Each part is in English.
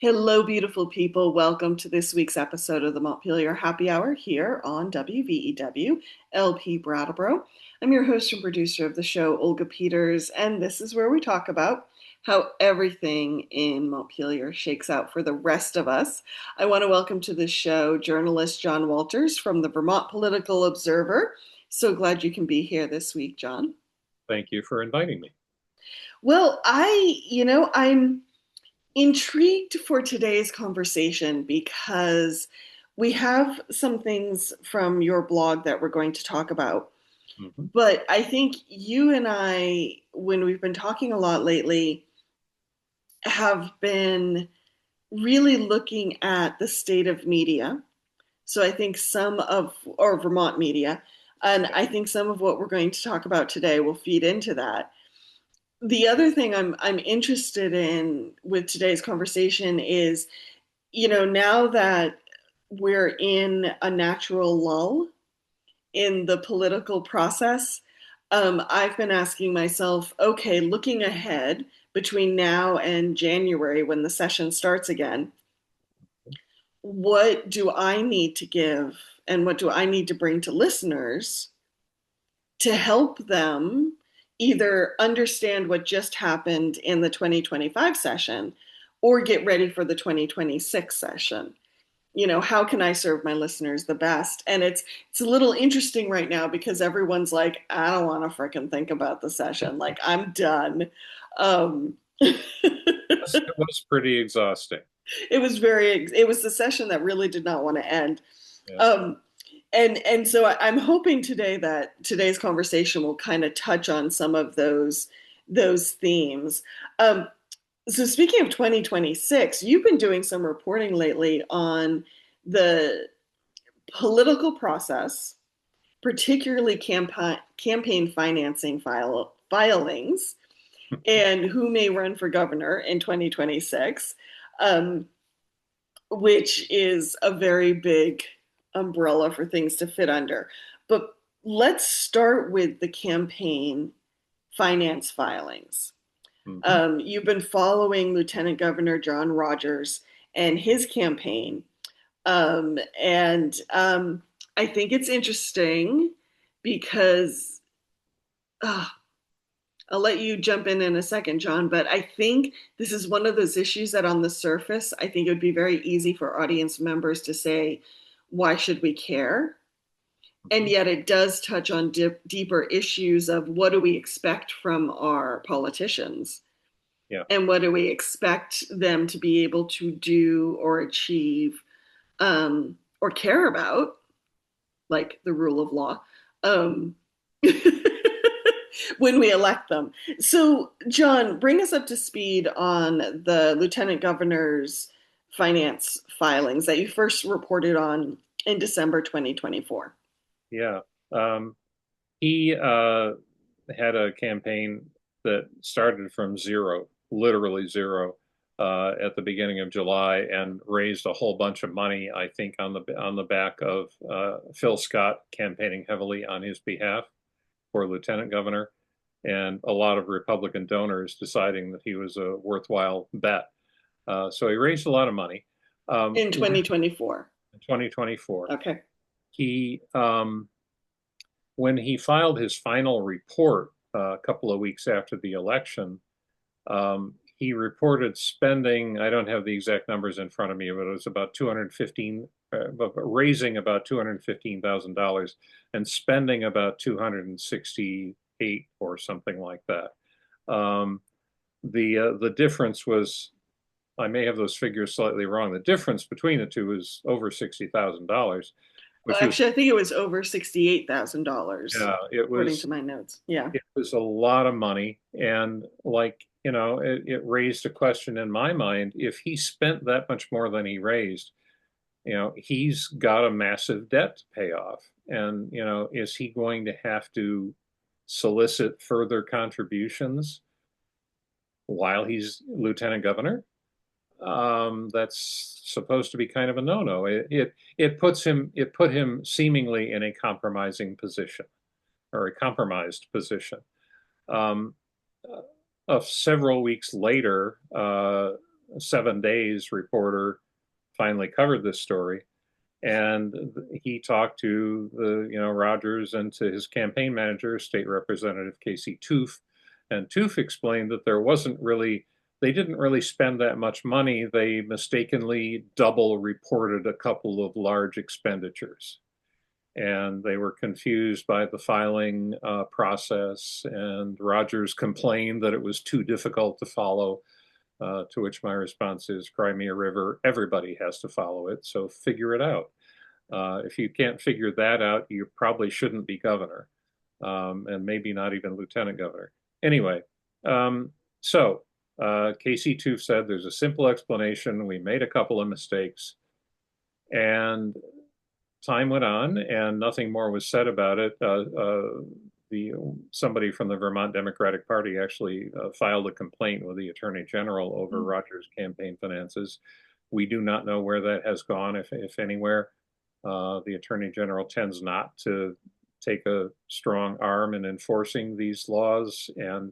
Hello, beautiful people. Welcome to this week's episode of the Montpelier Happy Hour here on WVEW LP Brattleboro. I'm your host and producer of the show, Olga Peters, and this is where we talk about how everything in Montpelier shakes out for the rest of us. I want to welcome to the show journalist John Walters from the Vermont Political Observer. So glad you can be here this week, John. Thank you for inviting me. Well, I'm intrigued for today's conversation because we have some things from your blog that we're going to talk about. Mhm. But I think you and I, when we've been talking a lot lately, have been really looking at the state of media. So I think or Vermont media, and I think some of what we're going to talk about today will feed into that. The other thing I'm interested in with today's conversation is, now that we're in a natural lull in the political process, I've been asking myself, okay, looking ahead between now and January when the session starts again, what do I need to give and what do I need to bring to listeners to help them either understand what just happened in the 2025 session or get ready for the 2026 session? How can I serve my listeners the best? And it's a little interesting right now because everyone's like, I don't want to fricking think about the session, like I'm done. um It was pretty exhausting. it was the session that really did not want to end. Yeah. um and so I'm hoping today that today's conversation will kind of touch on some of those themes. So speaking of 2026, you've been doing some reporting lately on the political process, particularly campaign financing filings, and who may run for governor in 2026, um, which is a very big umbrella for things to fit under. But let's start with the campaign finance filings. Mhm. You've been following Lieutenant Governor John Rogers and his campaign. And I think it's interesting because uh, I'll let you jump in a second, John, but I think this is one of those issues that on the surface, I think it would be very easy for audience members to say, why should we care? And Mhm. yet it does touch on deeper issues of what do we expect from our politicians Yeah. and what do we expect them to be able to do or achieve, or care about, like the rule of law, um, when we elect them. So, John, bring us up to speed on the lieutenant governor's finance filings that you first reported on in December 2024. Yeah. Um, he had a campaign that started from zero, literally zero, at the beginning of July, and raised a whole bunch of money. I think on the back of Phil Scott campaigning heavily on his behalf for lieutenant governor, and a lot of Republican donors deciding that he was a worthwhile bet. So he raised a lot of money. In In 2024. 2024. Okay. He, when he filed his final report a couple of weeks after the election, he reported spending, I don't have the exact numbers in front of me, but it was about 215, raising about $215,000 and spending about 268 or something like that. Um, the difference was, I may have those figures slightly wrong. The difference between the two is over $60,000, Well, which was, actually, I think it was over $68,000, yeah, it according to was my notes. Yeah. it was a lot of money. And like, it raised a question in my mind. If he spent that much more than he raised, he's got a massive debt to pay off. And, is he going to have to solicit further contributions while he's lieutenant governor? That's supposed to be kind of a no-no. It put him seemingly in a compromising position, or a compromised position. Um, several weeks later, 7 Days reporter finally covered this story. And he talked to Rogers and to his campaign manager, State Representative Casey Toof. And Toof explained that they didn't really spend that much money. They mistakenly double reported a couple of large expenditures. And they were confused by the filing process. And Rogers complained that it was too difficult to follow. To which my response is, Crimea River, everybody has to follow it, so figure it out. If you can't figure that out, you probably shouldn't be governor, and maybe not even lieutenant governor. Anyway, so Casey Toof said there's a simple explanation. We made a couple of mistakes, and time went on, and nothing more was said about it. Somebody from the Vermont Democratic Party actually filed a complaint with the Attorney General over Rogers' campaign finances. We do not know where that has gone, if anywhere. The Attorney General tends not to take a strong arm in enforcing these laws, and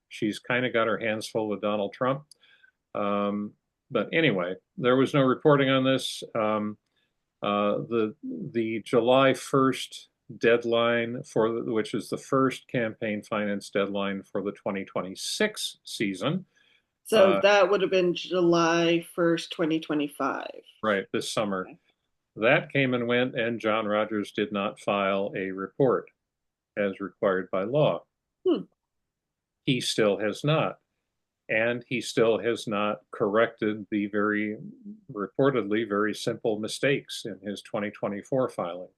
she's kind of got her hands full with Donald Trump. But anyway, there was no reporting on this. The July 1st deadline which is the first campaign finance deadline for the 2026 season. So that would have been July 1st, 2025. Right, this summer. Okay. That came and went, and John Rogers did not file a report as required by law. He still has not. And he still has not corrected the reportedly very simple mistakes in his 2024 filing.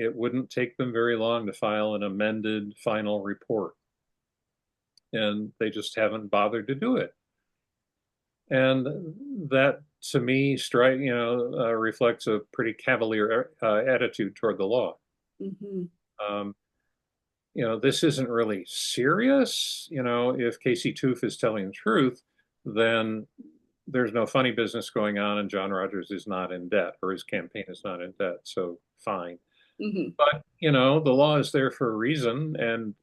It wouldn't take them very long to file an amended final report. And they just haven't bothered to do it. And that, to me, reflects a pretty cavalier attitude toward the law. This isn't really serious. If Casey Toof is telling the truth, then there's no funny business going on, and John Rogers is not in debt, or his campaign is not in debt. So fine. But the law is there for a reason, and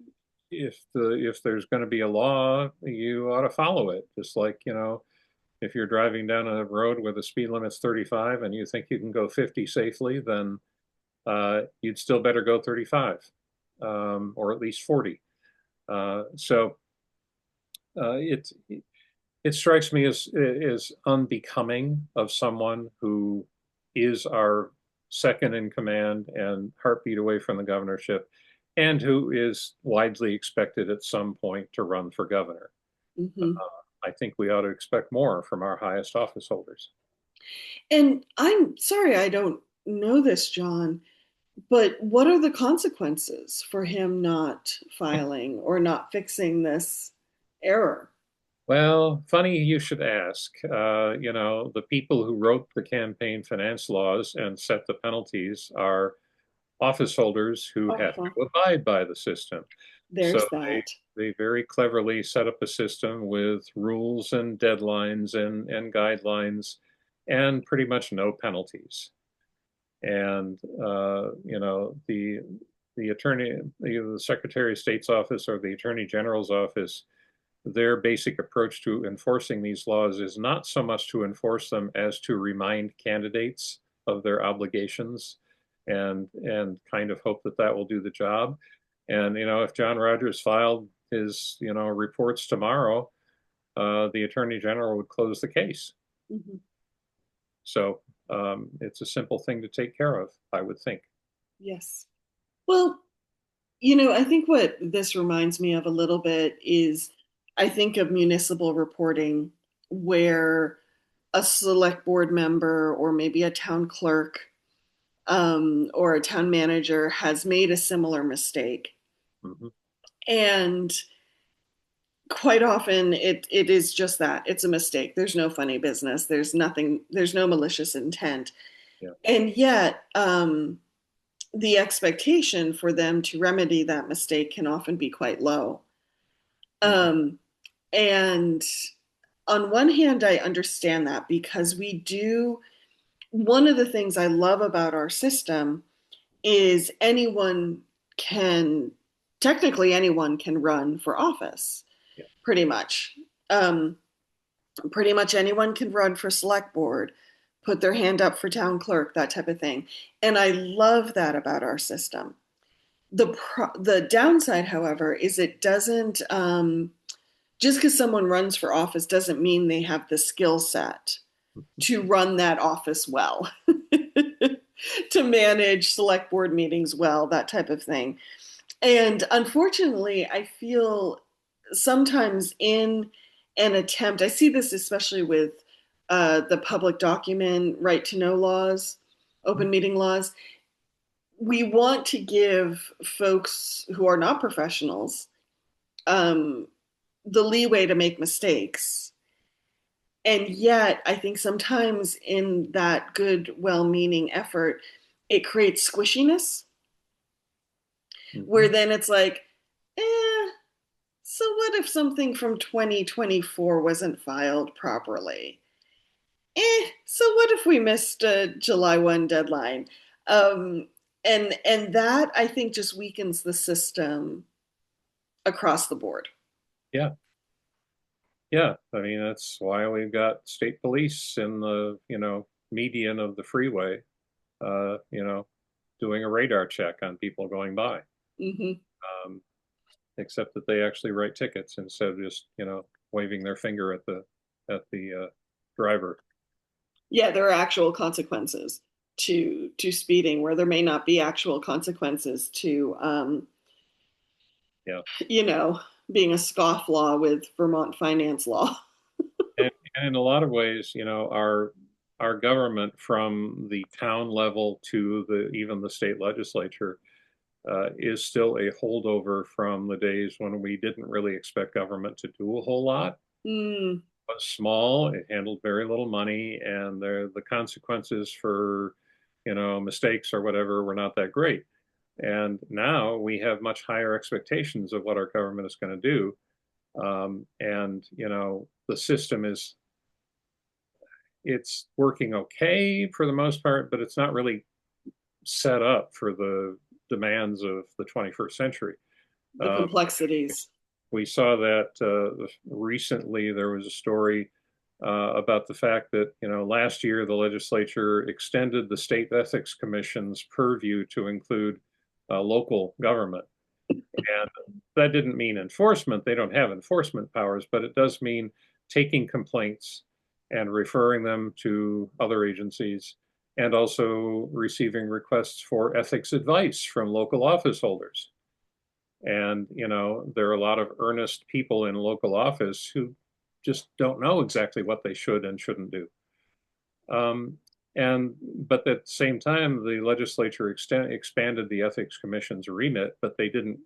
if there's going to be a law, you ought to follow it. Just like if you're driving down a road where the speed limit's 35 and you think you can go 50 safely, then you'd still better go 35, or at least 40. It strikes me as unbecoming of someone who is our second in command and heartbeat away from the governorship, and who is widely expected at some point to run for governor. I think we ought to expect more from our highest office holders. And I'm sorry, I don't know this, John, but what are the consequences for him not filing or not fixing this error? Well, funny you should ask. The people who wrote the campaign finance laws and set the penalties are office holders who have to abide by the system. There's that. They very cleverly set up a system with rules and deadlines and guidelines and pretty much no penalties. And, the Secretary of State's office or the Attorney General's office, their basic approach to enforcing these laws is not so much to enforce them as to remind candidates of their obligations and kind of hope that will do the job. And, if John Rogers filed his, reports tomorrow, the Attorney General would close the case. So it's a simple thing to take care of, I would think. Yes. Well, I think what this reminds me of a little bit is I think of municipal reporting where a select board member or maybe a town clerk or a town manager has made a similar mistake. And quite often it is just that. It's a mistake. There's no funny business. There's no malicious intent. Yeah. And yet the expectation for them to remedy that mistake can often be quite low. And on one hand, I understand that because one of the things I love about our system is technically anyone can run for office, pretty much. Um, Pretty much anyone can run for select board, put their hand up for town clerk, that type of thing. And I love that about our system. The downside, however, is it doesn't just because someone runs for office doesn't mean they have the skill set to run that office well, to manage select board meetings well, that type of thing. And unfortunately, I feel sometimes in an attempt, I see this especially with the public document right to know laws, open meeting laws. We want to give folks who are not professionals um, the leeway to make mistakes. And yet, I think sometimes in that good, well meaning effort, it creates squishiness where Mhm. then it's like, eh, so what if something from 2024 wasn't filed properly? So what if we missed a July 1 deadline? Um, and that I think just weakens the system across the board. Yeah, yeah. I mean, that's why we've got state police in the, median of the freeway, doing a radar check on people going by. Hmm. Um, Except that they actually write tickets instead of just, waving their finger at the driver. Yeah, there are actual consequences to speeding where there may not be actual consequences to Yeah. you know, being a scofflaw with Vermont finance law. And in a lot of ways, our government from the town level to the even the state legislature is still a holdover from the days when we didn't really expect government to do a whole lot. Mm, It was small, it handled very little money, and the consequences for, mistakes or whatever were not that great. And now we have much higher expectations of what our government is going to do. And, the system it's working okay for the most part, but it's not really set up for the demands of the 21st century. the Uh, complexities. we saw that recently there was a story about the fact that, last year the legislature extended the state ethics commission's purview to include local government. And that didn't mean enforcement. They don't have enforcement powers, but it does mean taking complaints and referring them to other agencies and also receiving requests for ethics advice from local office holders. And, there are a lot of earnest people in local office who just don't know exactly what they should and shouldn't do. Um, but at the same time, the legislature expanded the ethics commission's remit, but they didn't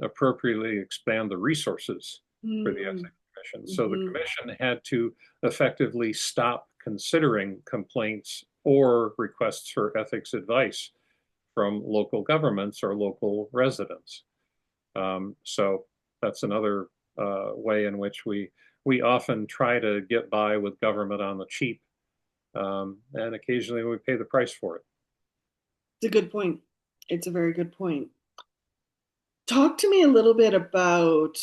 appropriately expand the resources for the Mm, ethics commission. So the hmm. commission had to effectively stop considering complaints or requests for ethics advice from local governments or local residents. So that's another way in which we often try to get by with government on the cheap, and occasionally we pay the price for it. It's a good point. It's a very good point. Talk to me a little bit about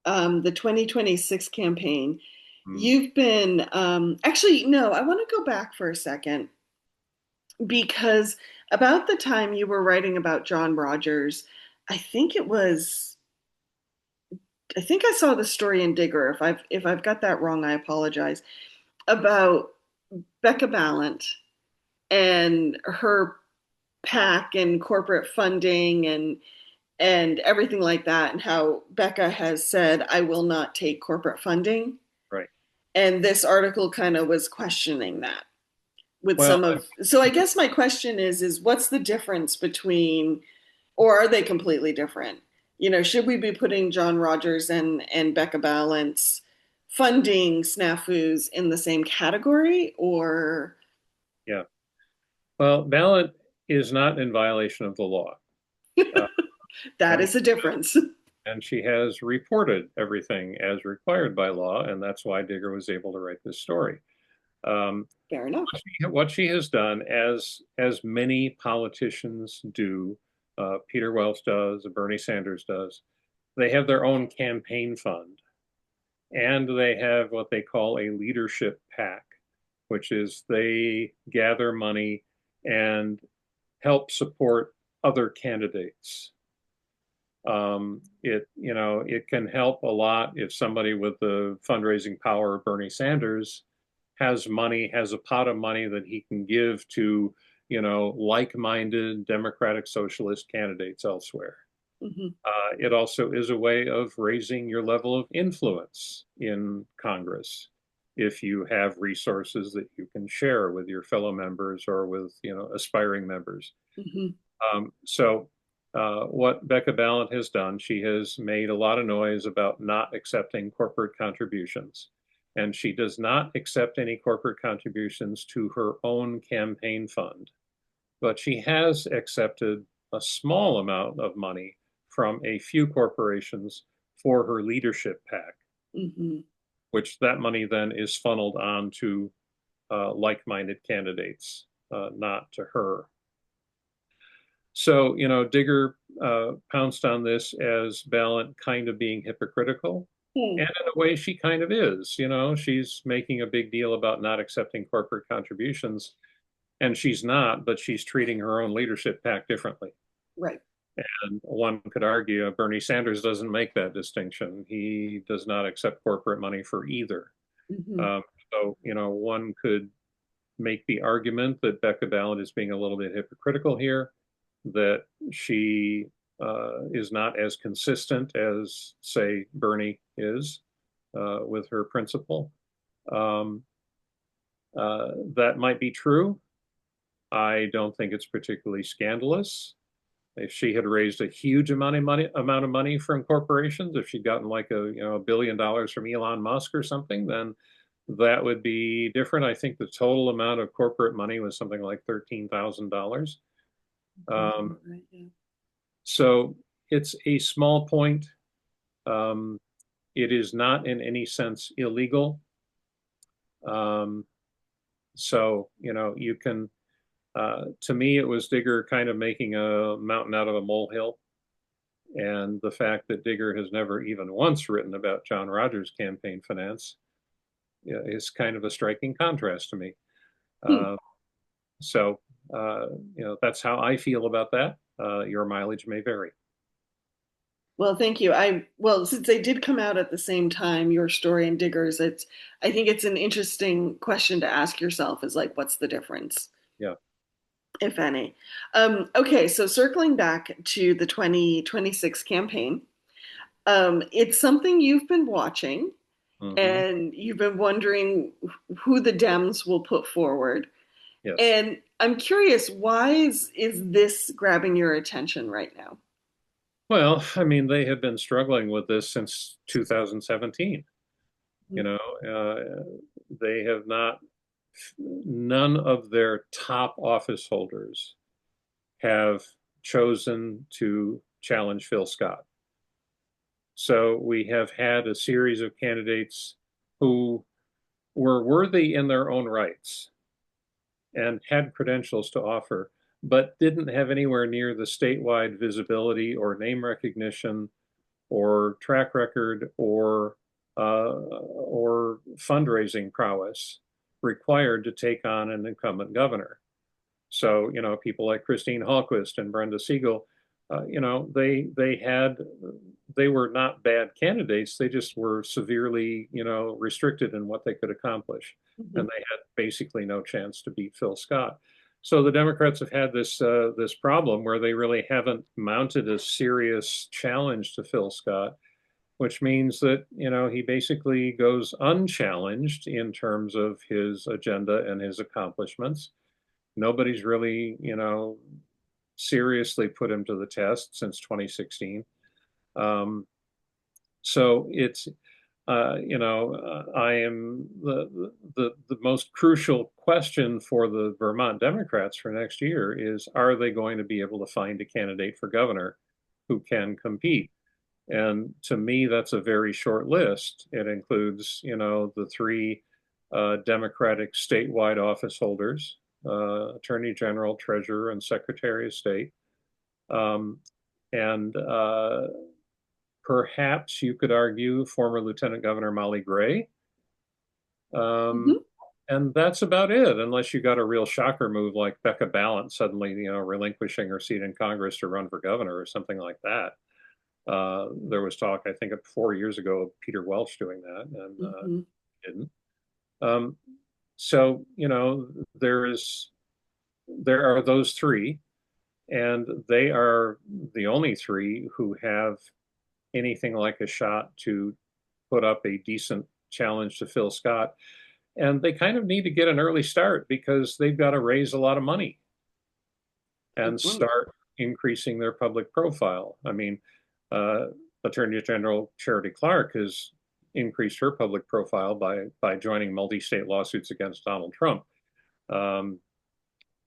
the 2026 campaign. Mm. You've been, actually, no, I want to go back for a second because about the time you were writing about John Rogers, I think it was, I think I saw the story in Digger. If I've got that wrong, I apologize. About Becca Ballant and her PAC and corporate funding and everything like that, and how Becca has said, "I will not take corporate funding." Right. And this article kind of was questioning that with Well, some of. So I guess my question is what's the difference between, or are they completely different? Should we be putting John Rogers and Becca Balance funding snafus in the same category, or yeah. Well, ballot is not in violation of the law. Uh, that and is a difference? and she has reported everything as required by law, and that's why Digger was able to write this story. Um, Fair enough. what she has done, as many politicians do, Peter Welch does, Bernie Sanders does, they have their own campaign fund, and they have what they call a leadership pack, which is they gather money and help support other candidates. It can help a lot if somebody with the fundraising power of Bernie Sanders has money, has a pot of money that he can give to, like-minded Democratic Socialist candidates elsewhere. Hmm. It also is a way of raising your level of influence in Congress if you have resources that you can share with your fellow members or with, aspiring members. Hmm. What Becca Balint has done, she has made a lot of noise about not accepting corporate contributions. And she does not accept any corporate contributions to her own campaign fund. But she has accepted a small amount of money from a few corporations for her leadership pack, Hmm. which that money then is funneled on to like-minded candidates, not to her. So, Digger pounced on this as Balint kind of being hypocritical. Hmm. And in a way, she kind of is. She's making a big deal about not accepting corporate contributions, and she's not, but she's treating her own leadership pack differently. Right. And one could argue Bernie Sanders doesn't make that distinction. He does not accept corporate money for either. Hmm. Um, one could make the argument that Becca Balint is being a little bit hypocritical here, that she is not as consistent as, say, Bernie is with her principle. Um, that might be true. I don't think it's particularly scandalous. If she had raised a huge amount of money from corporations, if she'd gotten like $1 billion from Elon Musk or something, then that would be different. I think the total amount of corporate money was something like $13,000. Sounds Um, about right. Yeah. so it's a small point. Um, it is not in any sense illegal. Um, you can, to me, it was Digger kind of making a mountain out of a molehill. And the fact that Digger has never even once written about John Rogers' campaign finance, is kind of a striking contrast to me. Hmm. Uh, so, that's how I feel about that. Your mileage may vary. Well, thank you. Well, since they did come out at the same time, your story and Diggers, I think it's an interesting question to ask yourself is like, what's the difference, Yeah. if any? Okay, so circling back to the 2026 campaign, it's something you've been watching Hmm. and you've been wondering who the Dems will put forward. Yes. And I'm curious, why is this grabbing your attention right now? Well, I mean, they have been struggling with this since 2017. You know, they have not, none of their top office holders have chosen to challenge Phil Scott. So we have had a series of candidates who were worthy in their own rights and had credentials to offer, but didn't have anywhere near the statewide visibility or name recognition or track record or fundraising prowess required to take on an incumbent governor. So, people like Christine Hallquist and Brenda Siegel, they were not bad candidates. They just were severely, restricted in what they could accomplish, Mhm. and they had basically no chance to beat Phil Scott. So the Democrats have had this problem where they really haven't mounted a serious challenge to Phil Scott, which means that he basically goes unchallenged in terms of his agenda and his accomplishments. Nobody's really, seriously put him to the test since 2016. Um, so it's, I am the most crucial question for the Vermont Democrats for next year is, are they going to be able to find a candidate for governor who can compete? And to me, that's a very short list. It includes, the three Democratic statewide office holders, Attorney General, Treasurer, and Secretary of State. Um, and perhaps you could argue former Lieutenant Governor Molly Gray. Um, Hmm. and that's about it, unless you got a real shocker move like Becca Balint suddenly, relinquishing her seat in Congress to run for governor or something like that. There was talk, I think, 4 years ago, of Peter Welch doing that, and Hmm. didn't. Um, so, there are those three, and they are the only three who have anything like a shot to put up a decent challenge to Phil Scott. And they kind of need to get an early start because they've got to raise a lot of money Good and point. start increasing their public profile. I mean, uh, Attorney General Charity Clark has increased her public profile by joining multi-state lawsuits against Donald Trump. Um,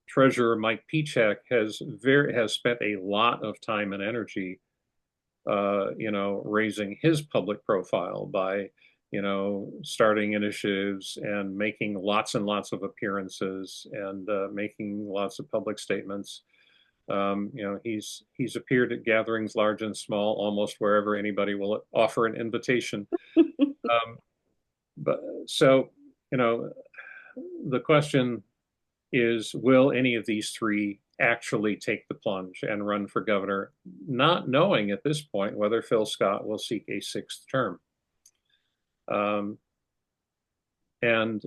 Treasurer Mike Pichak has spent a lot of time and energy, raising his public profile by, starting initiatives and making lots and lots of appearances and making lots of public statements. He's appeared at gatherings large and small, almost wherever anybody will offer an invitation. Um, but so, you know, the question is, will any of these three actually take the plunge and run for governor, not knowing at this point whether Phil Scott will seek a sixth term? Um, and,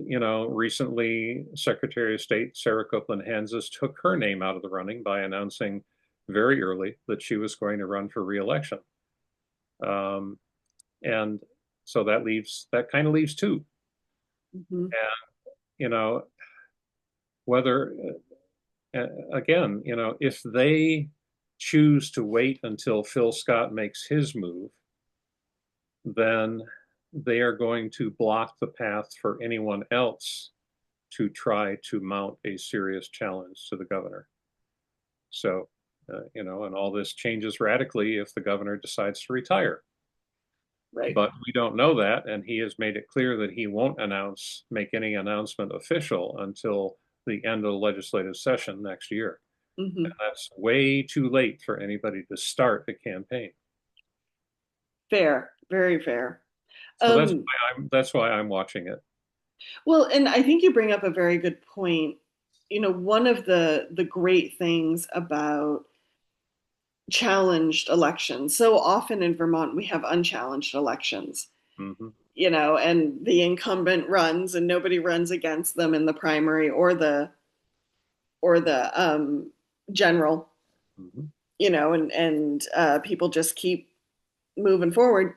recently Secretary of State Sarah Copeland Hanses took her name out of the running by announcing very early that she was going to run for reelection. Um, and so that kind of leaves two. Hmm. And, whether again, if they choose to wait until Phil Scott makes his move, then they are going to block the path for anyone else to try to mount a serious challenge to the governor. So, and all this changes radically if the governor decides to retire. Right. But we don't know that, and he has made it clear that he won't make any announcement official until the end of the legislative session next year. Hmm. And that's way too late for anybody to start a campaign. Fair. Very fair. So Um, that's why I'm watching it. well, and I think you bring up a very good point. One of the great things about challenged elections, so often in Vermont we have unchallenged elections, Hmm. and the incumbent runs and nobody runs against them in the primary or the general, Hmm. and people just keep moving forward.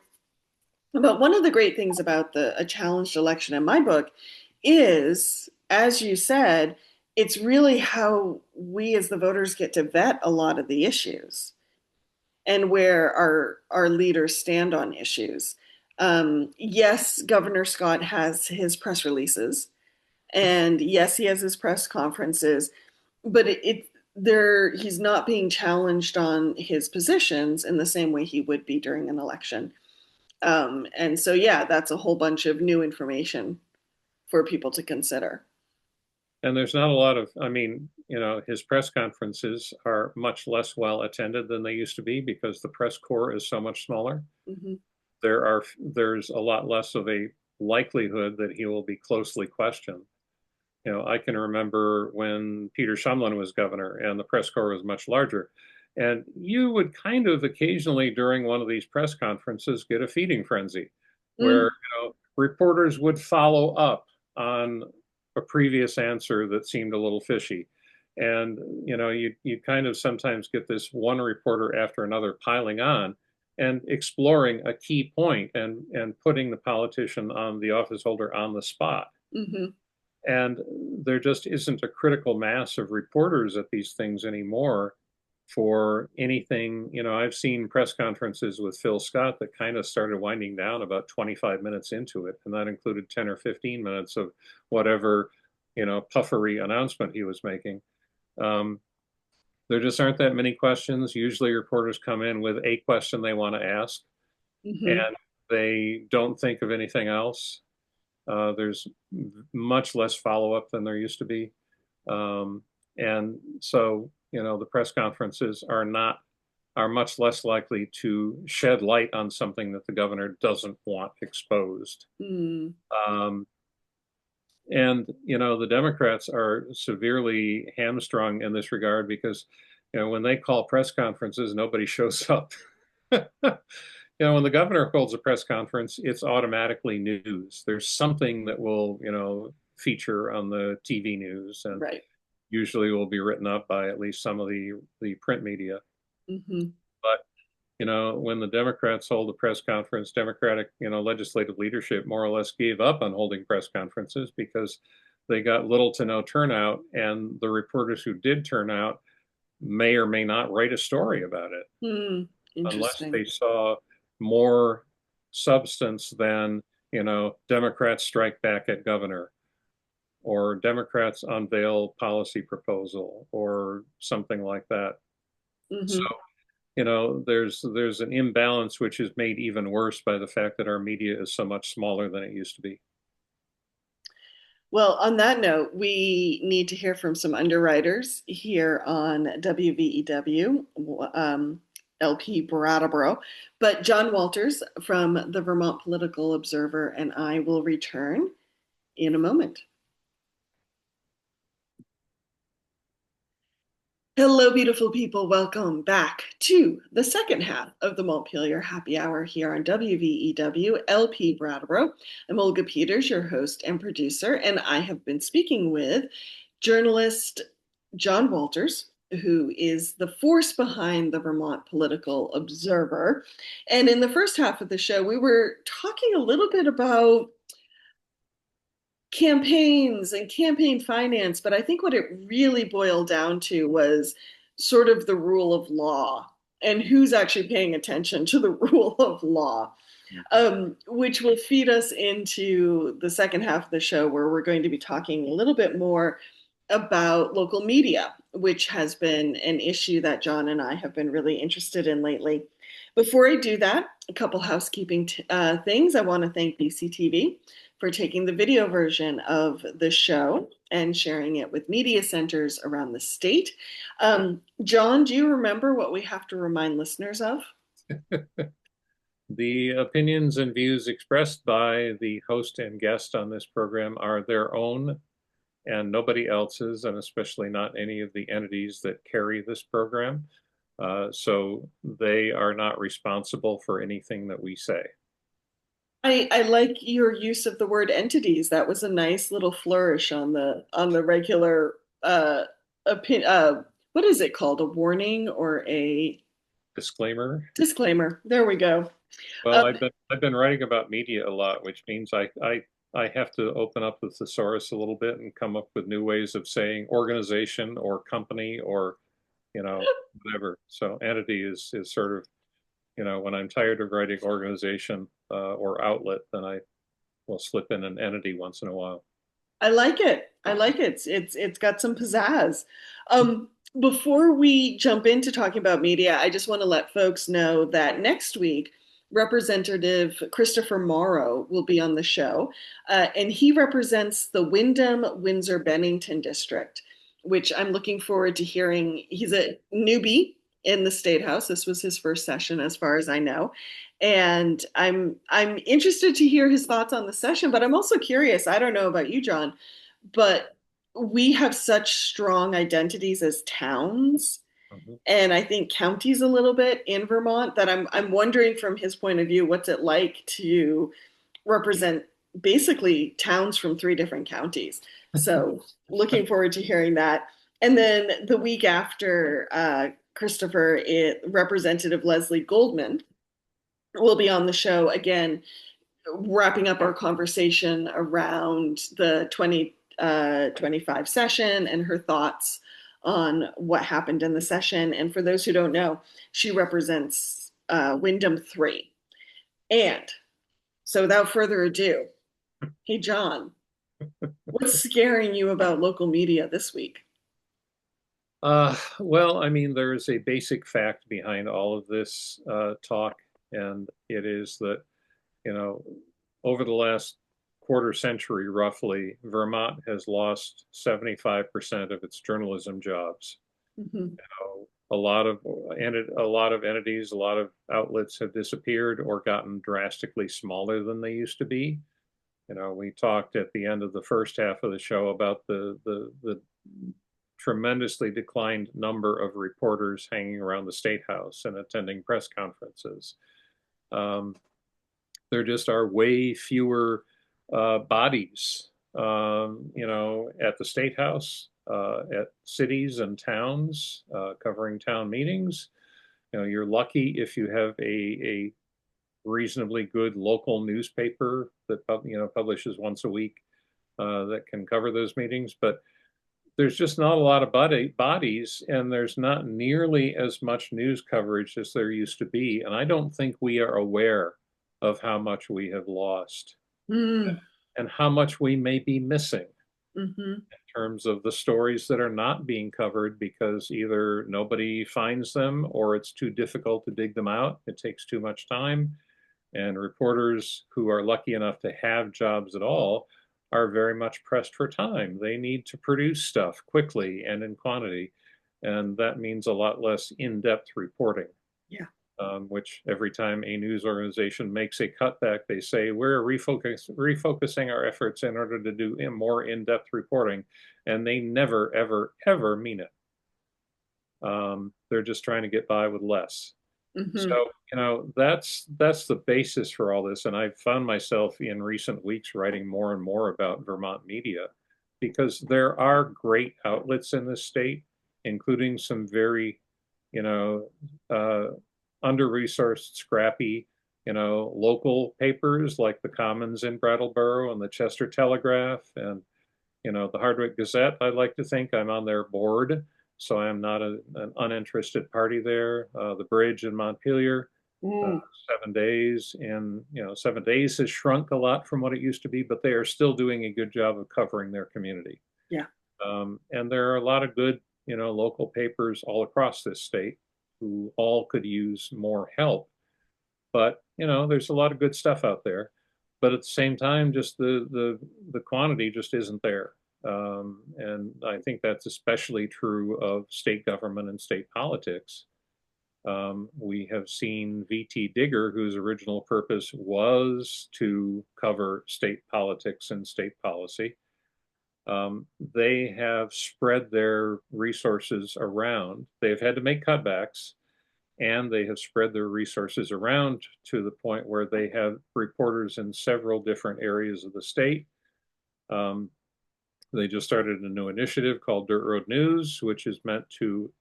But one of the great things about the a challenged election in my book is, as you said, it's really how we as the voters get to vet a lot of the issues and where our leaders stand on issues. Yes, Governor Scott has his press releases, and yes, he has his press conferences, but he's not being challenged on his positions in the same way he would be during an election. And so, yeah, that's a whole bunch of new information for people to consider. And there's not a lot of, I mean, his press conferences are much less well attended than they used to be because the press corps is so much smaller. Hmm. There's a lot less of a likelihood that he will be closely questioned. I can remember when Peter Shumlin was governor and the press corps was much larger. And you would kind of occasionally during one of these press conferences get a feeding frenzy where, Mm. reporters would follow up on a previous answer that seemed a little fishy. And, you kind of sometimes get this one reporter after another piling on and exploring a key point and putting the politician on the office holder on the spot. Hmm. And there just isn't a critical mass of reporters at these things anymore for anything. I've seen press conferences with Phil Scott that kind of started winding down about 25 minutes into it, and that included 10 or 15 minutes of whatever, puffery announcement he was making. Um, there just aren't that many questions. Usually reporters come in with a question they want to ask, Hmm. and they don't think of anything else. There's much less follow-up than there used to be. And so, the press conferences are not are much less likely to shed light on something that the governor doesn't want exposed. Mm, Um, and, the Democrats are severely hamstrung in this regard because, when they call press conferences, nobody shows up. When the governor holds a press conference, it's automatically news. There's something that will, feature on the TV news and right. usually will be written up by at least some of the print media. Hmm. But when the Democrats hold a press conference, Democratic, legislative leadership more or less gave up on holding press conferences because they got little to no turnout, and the reporters who did turn out may or may not write a story about it Hmm. unless Interesting. they saw more substance than, Democrats strike back at governor or Democrats unveil policy proposal or something like that. So Hmm. there's an imbalance which is made even worse by the fact that our media is so much smaller than it used to be. Well, on that note, we need to hear from some underwriters here on WVEW, LP Brattleboro. But John Walters from the Vermont Political Observer and I will return in a moment. Hello, beautiful people. Welcome back to the second half of the Montpelier Happy Hour here on WVEW LP Brattleboro. I'm Olga Peters, your host and producer, and I have been speaking with journalist John Walters, who is the force behind the Vermont Political Observer. And in the first half of the show, we were talking a little bit about campaigns and campaign finance, but I think what it really boiled down to was sort of the rule of law and who's actually paying attention to the rule of law, which will feed us into the second half of the show where we're going to be talking a little bit more about local media, which has been an issue that John and I have been really interested in lately. Before I do that, a couple housekeeping things. I want to thank BCTV for taking the video version of the show and sharing it with media centers around the state. John, do you remember what we have to remind listeners of? The opinions and views expressed by the host and guest on this program are their own and nobody else's, and especially not any of the entities that carry this program. So they are not responsible for anything that we say. I like your use of the word entities. That was a nice little flourish on the regular what is it called? A warning or a Disclaimer. disclaimer. There we go. Well, Um, I've been writing about media a lot, which means I have to open up the thesaurus a little bit and come up with new ways of saying organization or company or whatever. So entity is sort of when I'm tired of writing organization or outlet, then I will slip in an entity once in a while. I like it. I like it. It's got some pizzazz. Before we jump into talking about media, I just want to let folks know that next week, Representative Christopher Morrow will be on the show, and he represents the Windham Windsor Bennington district, which I'm looking forward to hearing. He's a newbie in the state house. This was his first session, as far as I know, and I'm interested to hear his thoughts on the session. But I'm also curious. I don't know about you, John, but we have such strong identities as towns Mhm. and I think counties a little bit in Vermont that I'm wondering from his point of view, what's it like to represent basically towns from three different counties. So looking forward to hearing that. And then the week after Christopher, Representative Leslie Goldman will be on the show again, wrapping up our conversation around the 2025 session and her thoughts on what happened in the session. And for those who don't know, she represents Wyndham 3. And so without further ado, hey, John, what's scaring you about local media this week? Well, I mean, there is a basic fact behind all of this talk, and it is that, you know, over the last quarter century, roughly, Vermont has lost 75% of its journalism jobs. Mm-hmm. a lot of entities, a lot of outlets have disappeared or gotten drastically smaller than they used to be. You know, we talked at the end of the first half of the show about the tremendously declined number of reporters hanging around the State House and attending press conferences. Um, there just are way fewer bodies, you know, at the State House, at cities and towns, covering town meetings. You know, you're lucky if you have a reasonably good local newspaper that publishes once a week that can cover those meetings. But there's just not a lot of bodies, and there's not nearly as much news coverage as there used to be. And I don't think we are aware of how much we have lost Mm, and how much we may be missing hmm. in terms of the stories that are not being covered because either nobody finds them or it's too difficult to dig them out. It takes too much time. And reporters who are lucky enough to have jobs at all are very much pressed for time. They need to produce stuff quickly and in quantity. And that means a lot less in-depth reporting, Yeah. which every time a news organization makes a cutback, they say, we're refocusing our efforts in order to do more in-depth reporting. And they never, ever, ever mean it. They're just trying to get by with less. Hmm. So, you know, that's the basis for all this. And I've found myself in recent weeks writing more and more about Vermont media because there are great outlets in this state, including some very, you know, uh, under-resourced, scrappy, you know, local papers like the Commons in Brattleboro and the Chester Telegraph and, you know, the Hardwick Gazette. I like to think I'm on their board, so I'm not an uninterested party there. The Bridge in Montpelier, uh, Mm, 7 days, and you know, 7 days has shrunk a lot from what it used to be, but they are still doing a good job of covering their community. yeah. And there are a lot of good, you know, local papers all across this state who all could use more help. But you know, there's a lot of good stuff out there. But at the same time, just the quantity just isn't there. And I think that's especially true of state government and state politics. We have seen VT Digger, whose original purpose was to cover state politics and state policy. They have spread their resources around. They've had to make cutbacks, and they have spread their resources around to the point where they have reporters in several different areas of the state. Um, they just started a new initiative called Dirt Road News, which is meant to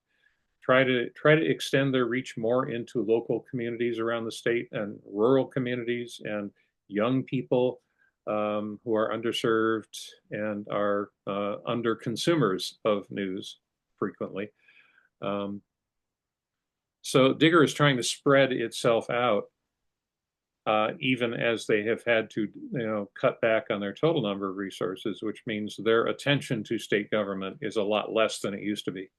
try to extend their reach more into local communities around the state and rural communities and young people who are underserved and are under consumers of news frequently. Um, so Digger is trying to spread itself out, even as they have had to, you know, cut back on their total number of resources, which means their attention to state government is a lot less than it used to be.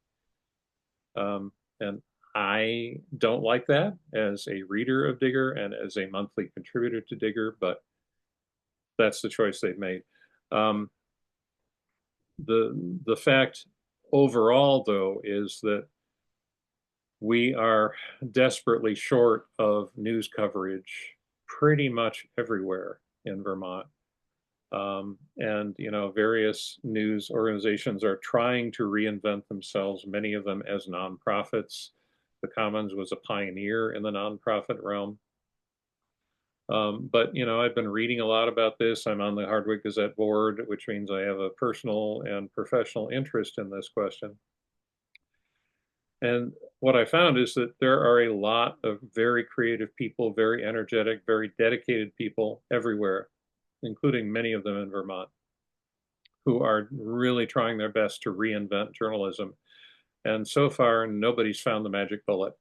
Um, and I don't like that as a reader of Digger and as a monthly contributor to Digger, but that's the choice they've made. Um, the fact overall, though, is that we are desperately short of news coverage pretty much everywhere in Vermont. And you know, various news organizations are trying to reinvent themselves, many of them as nonprofits. The Commons was a pioneer in the nonprofit realm. But you know, I've been reading a lot about this. I'm on the Hardwick Gazette board, which means I have a personal and professional interest in this question. And what I found is that there are a lot of very creative people, very energetic, very dedicated people everywhere, including many of them in Vermont, who are really trying their best to reinvent journalism. And so far, nobody's found the magic bullet.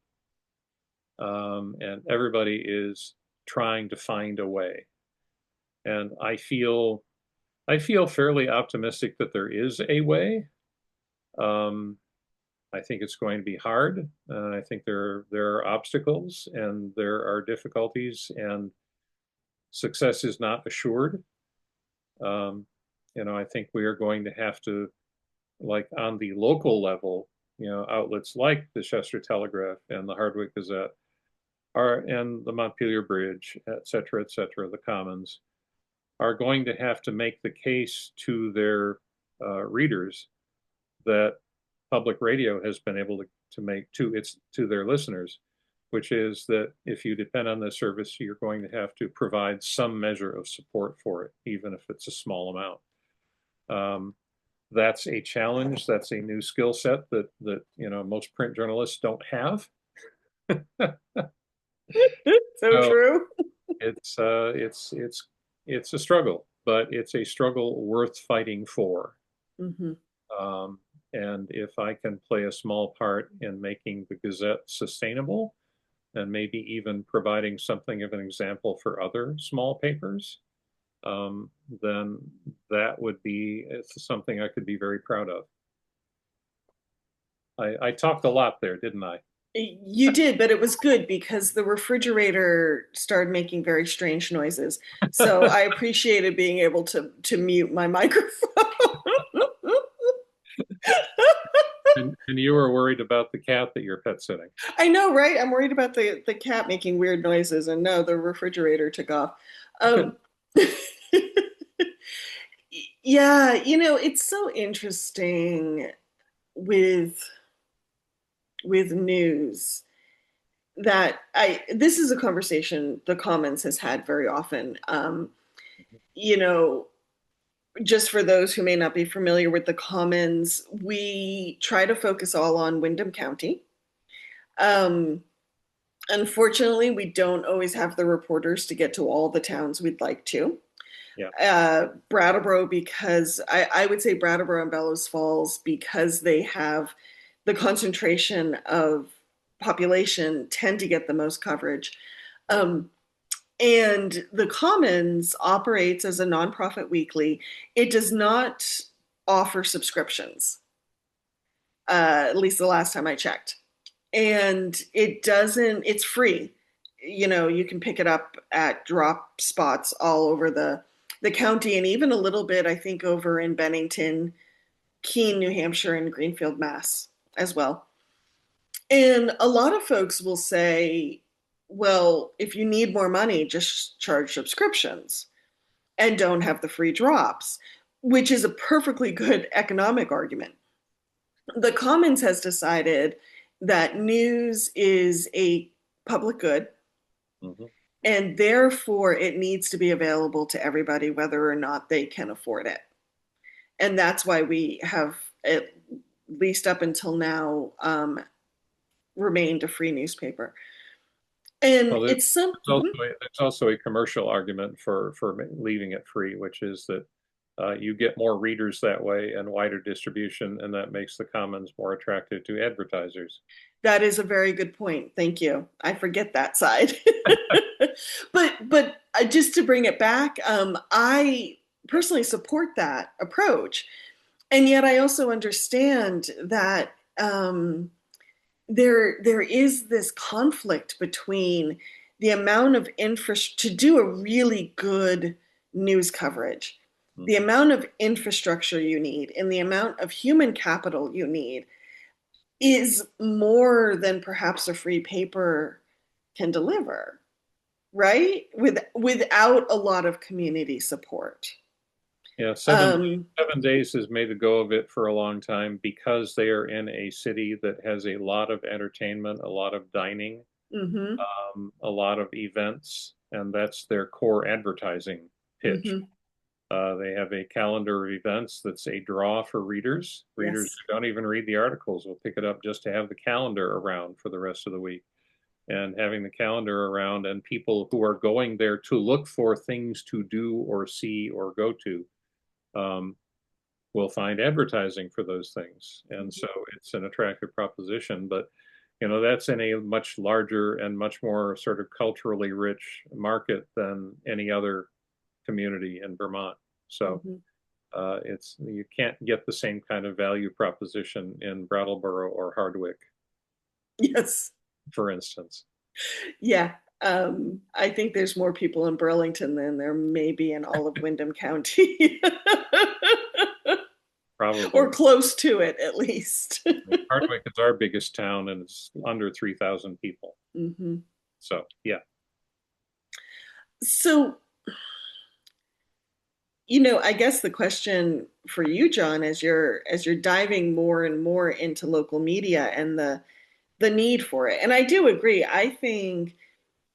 And everybody is trying to find a way. And I feel fairly optimistic that there is a way. Um, I think it's going to be hard. I think there are obstacles and there are difficulties, and success is not assured. Um, you know, I think we are going to have to, like on the local level, outlets like the Chester Telegraph and the Hardwick Gazette and the Montpelier Bridge, et cetera, the Commons, are going to have to make the case to their readers that public radio has been able to make to their listeners, which is that if you depend on this service, you're going to have to provide some measure of support for it, even if it's a small amount. That's a challenge. That's a new skill set that most print journalists don't have. So So true. it's it's a struggle, but it's a struggle worth fighting for. Hmm. Um, and if I can play a small part in making the Gazette sustainable and maybe even providing something of an example for other small papers, then that would be something I could be very proud of. I talked a lot there, didn't I? You did, but it was good because the refrigerator started making very strange noises. So I appreciated being able to mute my microphone. And you were worried about the cat that you're pet sitting. I know, right? I'm worried about the cat making weird noises, and no, the refrigerator took off. Um, yeah, it's so interesting with news that I this is a conversation the Commons has had very often. You know, just for those who may not be familiar with the Commons, we try to focus all on Windham County. Um, Unfortunately, we don't always have the reporters to get to all the towns we'd like to. Yeah. Brattleboro, because I would say Brattleboro and Bellows Falls, because they have the concentration of population, tend to get the most coverage. Um, and the Commons operates as a nonprofit weekly. It does not offer subscriptions, at least the last time I checked. And it's free. You can pick it up at drop spots all over the county, and even a little bit, I think, over in Bennington, Keene, New Hampshire, and Greenfield, Mass as well. And a lot of folks will say, well, if you need more money, just charge subscriptions and don't have the free drops, which is a perfectly good economic argument. The Commons has decided that news is a public good, Mm-hmm. and therefore it needs to be available to everybody, whether or not they can afford it. And that's why we have, at least up until now, remained a free newspaper. And Well, it's some. there's also a commercial argument for leaving it free, which is that you get more readers that way and wider distribution, and that makes the Commons more attractive to advertisers. That is a very good point. Thank you. I forget that side. But just to bring it back, I personally support that approach. And yet I also understand that there is this conflict between the amount of infrastructure to do a really good news coverage, the Mm-hmm. amount of infrastructure you need, and the amount of human capital you need is more than perhaps a free paper can deliver, right? Without a lot of community support. Yeah, Um, 7 days has made a go of it for a long time because they are in a city that has a lot of entertainment, a lot of dining, mhm, a lot of events, and that's their core advertising pitch. mhm, They have a calendar of events that's a draw for readers. Readers yes, who don't even read the articles will pick it up just to have the calendar around for the rest of the week. And having the calendar around and people who are going there to look for things to do or see or go to um, will find advertising for those things. And so it's an attractive proposition. But that's in a much larger and much more sort of culturally rich market than any other community in Vermont. So mhm. you can't get the same kind of value proposition in Brattleboro or Hardwick, Yes, for instance. yeah. I think there's more people in Burlington than there may be in all of Windham County, or Probably. close to it at least. Hardwick is our biggest town and it's under 3,000 people. Hmm. So, yeah. So, I guess the question for you, John, as you're diving more and more into local media and the need for it, and I do agree. I think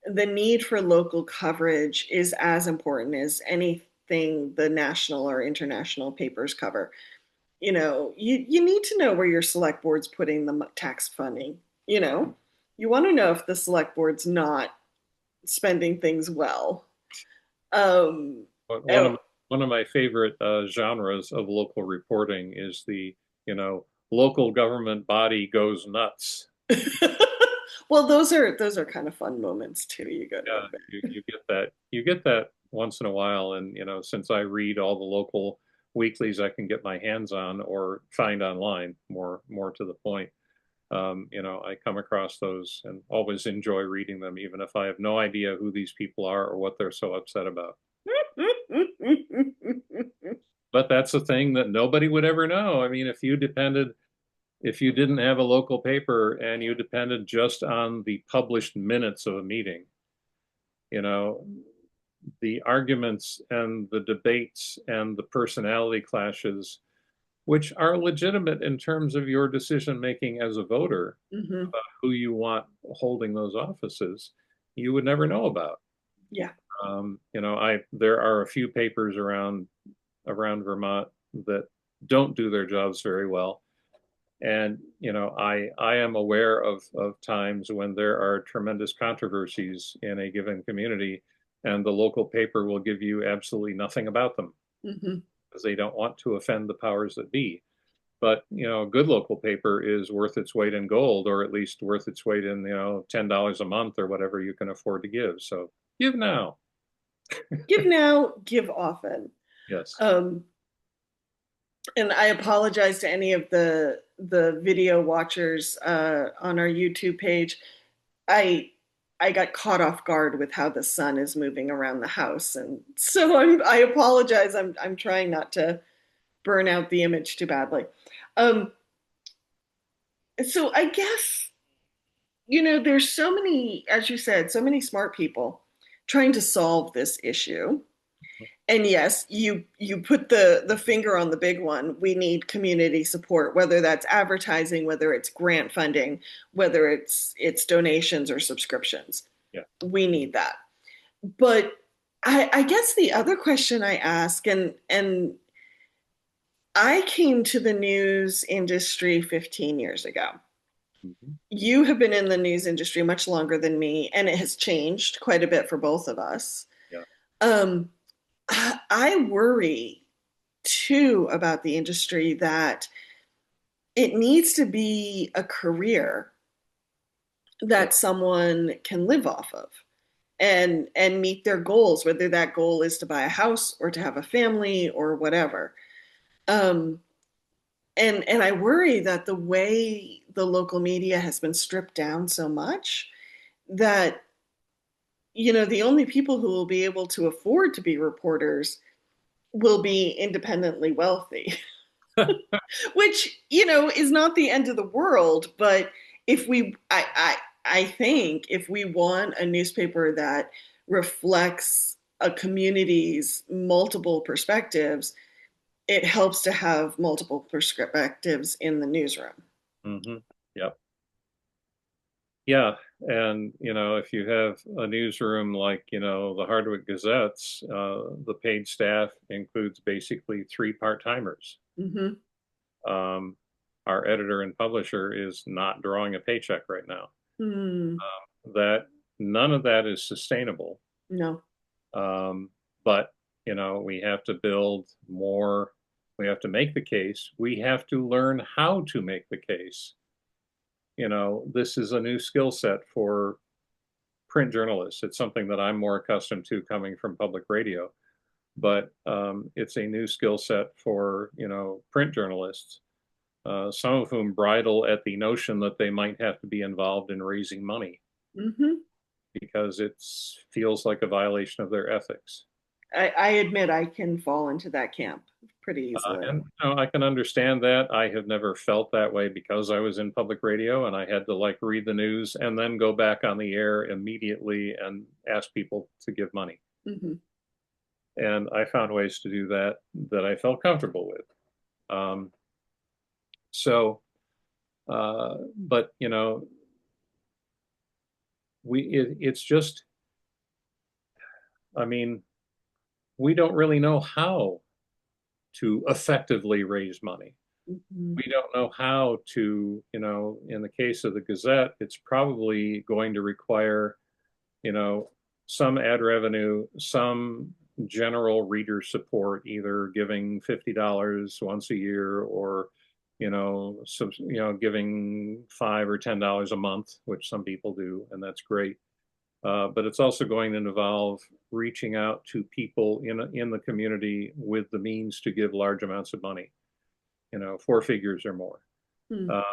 the need for local coverage is as important as anything the national or international papers cover. You need to know where your select board's putting the tax funding. You know, you want to know if the select board's not spending things well. Um, But oh, one of my favorite genres of local reporting is the, local government body goes nuts. well, those are kind of fun moments too. You go to Yeah, admit. you get that. You get that once in a while, and since I read all the local weeklies I can get my hands on or find online, more to the point. I come across those and always enjoy reading them, even if I have no idea who these people are or what they're so upset about. But that's the thing that nobody would ever know. I mean, if you didn't have a local paper and you depended just on the published minutes of a meeting, you know, the arguments and the debates and the personality clashes, which are legitimate in terms of your decision making as a voter, Hmm. who you want holding those offices, you would never know about. Yeah. I there are a few papers around Vermont that don't do their jobs very well. And I am aware of times when there are tremendous controversies in a given community, and the local paper will give you absolutely nothing about them Hmm. because they don't want to offend the powers that be. But a good local paper is worth its weight in gold, or at least worth its weight in $10 a month or whatever you can afford to give. So give now. Give now, give often. Yes. Um, and I apologize to any of the video watchers on our YouTube page. I I got caught off guard with how the sun is moving around the house, and so I apologize. I'm trying not to burn out the image too badly. Um, so I guess there's so many, as you said, so many smart people trying to solve this issue. And yes, you put the finger on the big one. We need community support, whether that's advertising, whether it's grant funding, whether it's donations or subscriptions. Yeah. We need that. But I guess the other question I ask, and I came to the news industry 15 years ago. Mhm. You have been in the news industry much longer than me, and it has changed quite a bit for both of us. Yeah. Um, I worry too about the industry that it needs to be a career Yeah. that someone can live off of and meet their goals, whether that goal is to buy a house or to have a family or whatever. Um, and I worry that the way the local media has been stripped down so much that the only people who will be able to afford to be reporters will be independently wealthy. Which is not the end of the world, but if we I think if we want a newspaper that reflects a community's multiple perspectives, it helps to have multiple perspectives in the newsroom. Hmm. Yeah. Yeah. And, if you have a newsroom like, the Hardwick Gazette's, the paid staff includes basically three part-timers. Mm-hmm. Um, our editor and publisher is not drawing a paycheck right now. Hmm. That none of that is sustainable. No. Um, but we have to build more. We have to make the case. We have to learn how to make the case. This is a new skill set for print journalists. It's something that I'm more accustomed to coming from public radio, but it's a new skill set for print journalists. Some of whom bridle at the notion that they might have to be involved in raising money Mm-hmm. because it feels like a violation of their ethics. I admit I can fall into that camp pretty easily. And I can understand that. I have never felt that way because I was in public radio and I had to like read the news and then go back on the air immediately and ask people to give money. Hmm. And I found ways to do that that I felt comfortable with. Um, but it's just, I mean, we don't really know how to effectively raise money. Hmm. We don't know how to, in the case of the Gazette, it's probably going to require, you know, some ad revenue, some general reader support, either giving $50 once a year or, giving $5 or $10 a month, which some people do, and that's great. But it's also going to involve reaching out to people in the community with the means to give large amounts of money, four figures or more, Hmm. uh,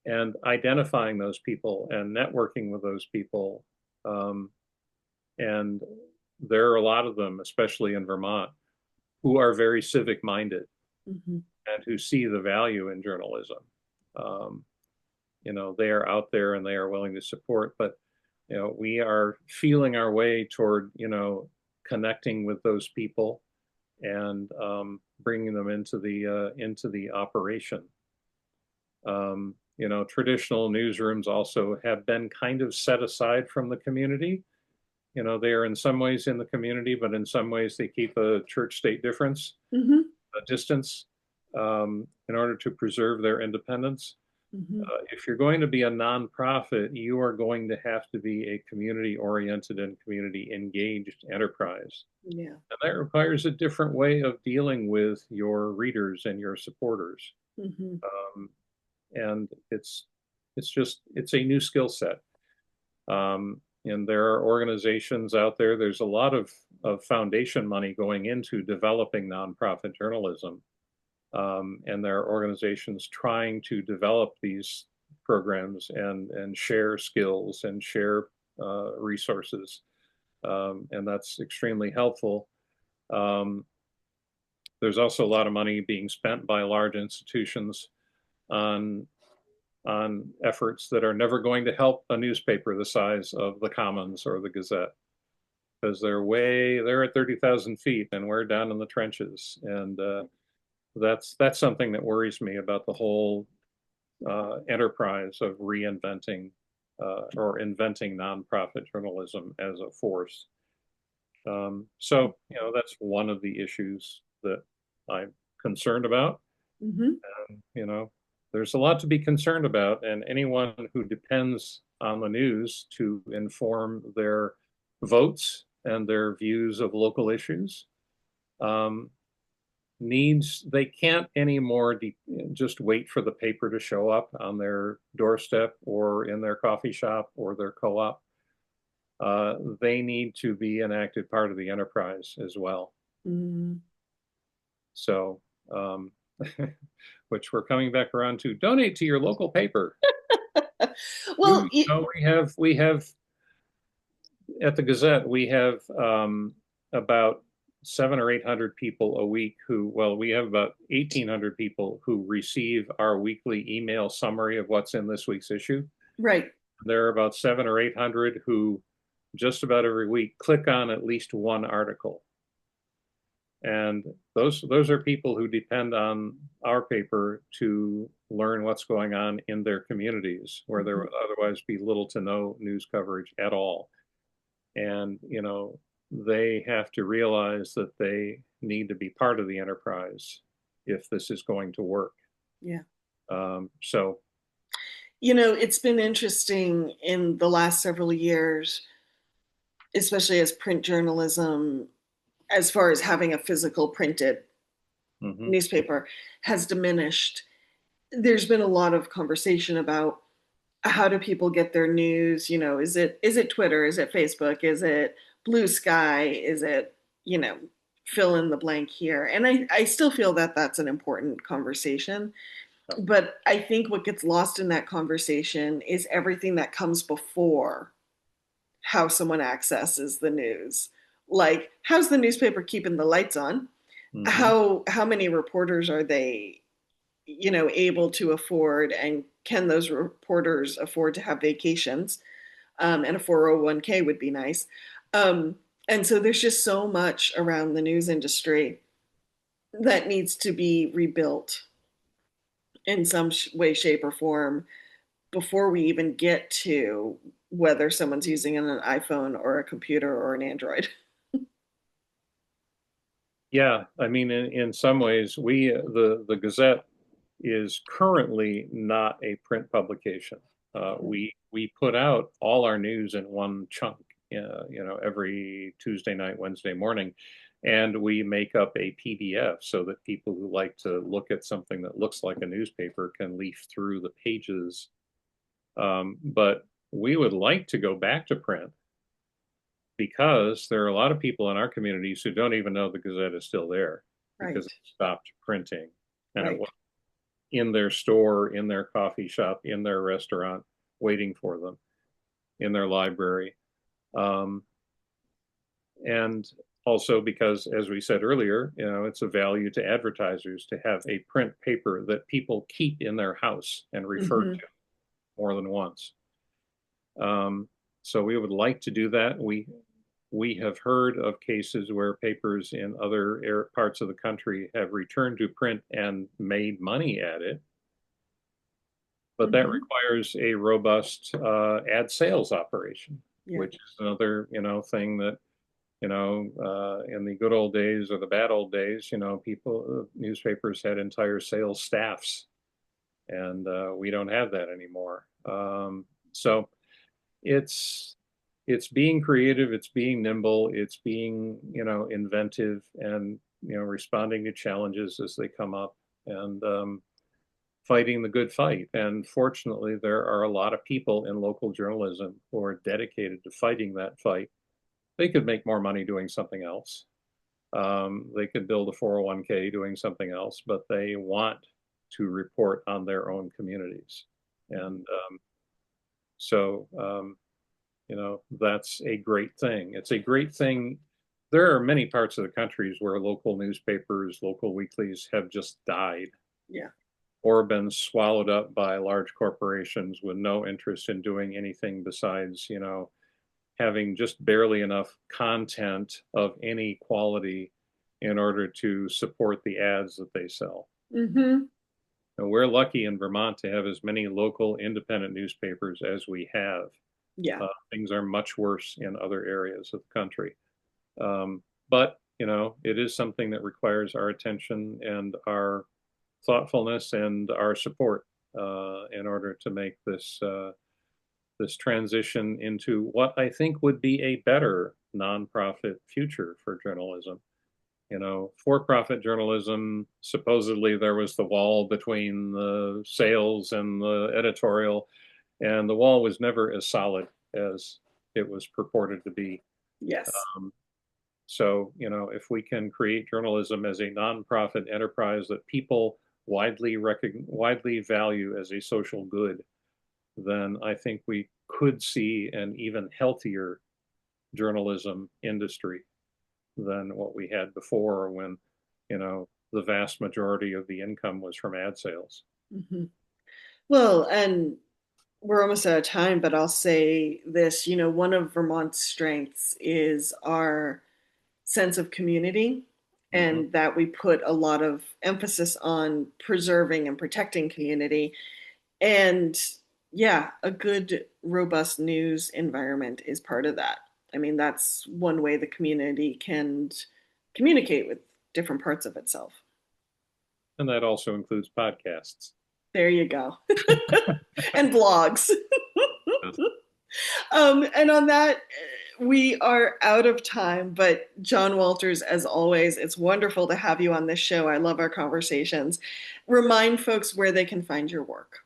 and identifying those people and networking with those people. Um, and there are a lot of them, especially in Vermont, who are very civic minded Hmm. and who see the value in journalism. Um, they are out there and they are willing to support, but we are feeling our way toward, connecting with those people and bringing them into the operation. Traditional newsrooms also have been kind of set aside from the community. They are in some ways in the community, but in some ways they keep a church-state difference, Hmm. a distance, in order to preserve their independence. Hmm. If you're going to be a nonprofit, you are going to have to be a community-oriented and community-engaged enterprise. Yeah. And that requires a different way of dealing with your readers and your supporters. Hmm. Um, and it's a new skill set. And there are organizations out there. There's a lot of foundation money going into developing nonprofit journalism. And there are organizations trying to develop these programs and share skills and share resources. And that's extremely helpful. Um, there's also a lot of money being spent by large institutions on efforts that are never going to help a newspaper the size of the Commons or the Gazette, because they're at 30,000 feet and we're down in the trenches. And that's something that worries me about the whole enterprise of reinventing or inventing nonprofit journalism as a force. That's one of the issues that I'm concerned about. Hmm. You know, there's a lot to be concerned about, and anyone who depends on the news to inform their votes and their views of local issues um, they can't anymore just wait for the paper to show up on their doorstep or in their coffee shop or their co-op. They need to be an active part of the enterprise as well. Hmm. So, um, which we're coming back around to donate to your local paper. Well, We have at the Gazette, we have about 700 or 800 people a week we have about 1,800 people who receive our weekly email summary of what's in this week's issue. right. There are about 700 or 800 who just about every week click on at least one article. And those are people who depend on our paper to learn what's going on in their communities where there would otherwise be little to no news coverage at all. And they have to realize that they need to be part of the enterprise if this is going to work. Yeah. So It's been interesting in the last several years, especially as print journalism, as far as having a physical printed mhm. newspaper has diminished. There's been a lot of conversation about how do people get their news? Is it Twitter? Is it Facebook? Is it Blue Sky? Is it, you know, fill in the blank here? And I still feel that that's an important conversation. But I think what gets lost in that conversation is everything that comes before how someone accesses the news. Like, how's the newspaper keeping the lights on? Hmm. how many reporters are they, able to afford, and can those reporters afford to have vacations? And a 401k would be nice. Um, and so there's just so much around the news industry that needs to be rebuilt in some way, shape, or form before we even get to whether someone's using an iPhone or a computer or an Android. Yeah, I mean, in some ways, the Gazette is currently not a print publication. We put out all our news in one chunk, every Tuesday night, Wednesday morning, and we make up a PDF so that people who like to look at something that looks like a newspaper can leaf through the pages. But we would like to go back to print because there are a lot of people in our communities who don't even know the Gazette is still there because Right, it stopped printing and it right. was in their store, in their coffee shop, in their restaurant, waiting for them, in their library. Um, and also because, as we said earlier, it's a value to advertisers to have a print paper that people keep in their house and refer Mm-hmm. to more than once. Um, so we would like to do that. We have heard of cases where papers in other parts of the country have returned to print and made money at it, but that Mm-hmm. requires a robust ad sales operation, Yeah. which is another thing that in the good old days or the bad old days, people newspapers had entire sales staffs, and we don't have that anymore. So it's it's being creative, it's being nimble, it's being inventive, and responding to challenges as they come up, and fighting the good fight. And fortunately, there are a lot of people in local journalism who are dedicated to fighting that fight. They could make more money doing something else. They could build a 401k doing something else, but they want to report on their own communities. And so that's a great thing. It's a great thing. There are many parts of the countries where local newspapers, local weeklies have just died Yeah. or been swallowed up by large corporations with no interest in doing anything besides, having just barely enough content of any quality in order to support the ads that they sell. Mm-hmm. And we're lucky in Vermont to have as many local independent newspapers as we have. Yeah. Things are much worse in other areas of the country. But, it is something that requires our attention and our thoughtfulness and our support in order to make this transition into what I think would be a better nonprofit future for journalism. For-profit journalism, supposedly there was the wall between the sales and the editorial, and the wall was never as solid as it was purported to be. Yes. Um, so, if we can create journalism as a nonprofit enterprise that people widely value as a social good, then I think we could see an even healthier journalism industry than what we had before when, the vast majority of the income was from ad sales. Mm-hmm. Well, and we're almost out of time, but I'll say this, one of Vermont's strengths is our sense of community, Hmm. and that we put a lot of emphasis on preserving and protecting community. And yeah, a good, robust news environment is part of that. I mean, that's one way the community can communicate with different parts of itself. And that also includes podcasts. There you go. And blogs. And on that, we are out of time. But John Walters, as always, it's wonderful to have you on this show. I love our conversations. Remind folks where they can find your work.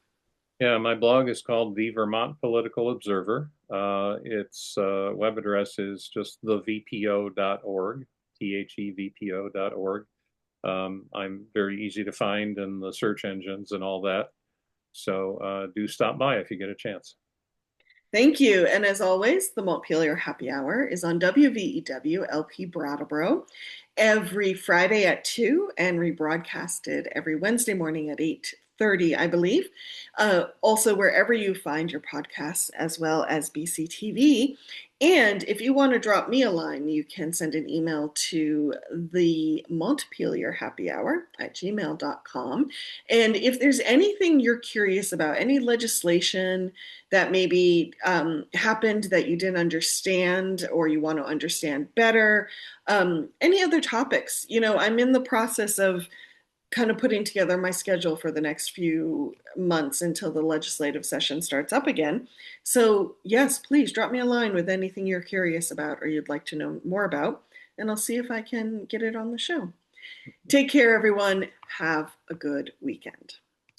Yeah, my blog is called The Vermont Political Observer. Its web address is just thevpo.org, thevpo.org. I'm very easy to find in the search engines and all that. So do stop by if you get a chance. Thank you. And as always, the Montpelier Happy Hour is on WVEW LP Brattleboro every Friday at 2 and rebroadcasted every Wednesday morning at 8:30, I believe. Also, wherever you find your podcasts, as well as BCTV. And if you want to drop me a line, you can send an email to the Montpelier Happy Hour at gmail.com. And if there's anything you're curious about, any legislation that maybe happened that you didn't understand or you want to understand better, any other topics, I'm in the process of kind of putting together my schedule for the next few months until the legislative session starts up again. So, yes, please drop me a line with anything you're curious about or you'd like to know more about, and I'll see if I can get it on the show. Take care, everyone. Have a good weekend.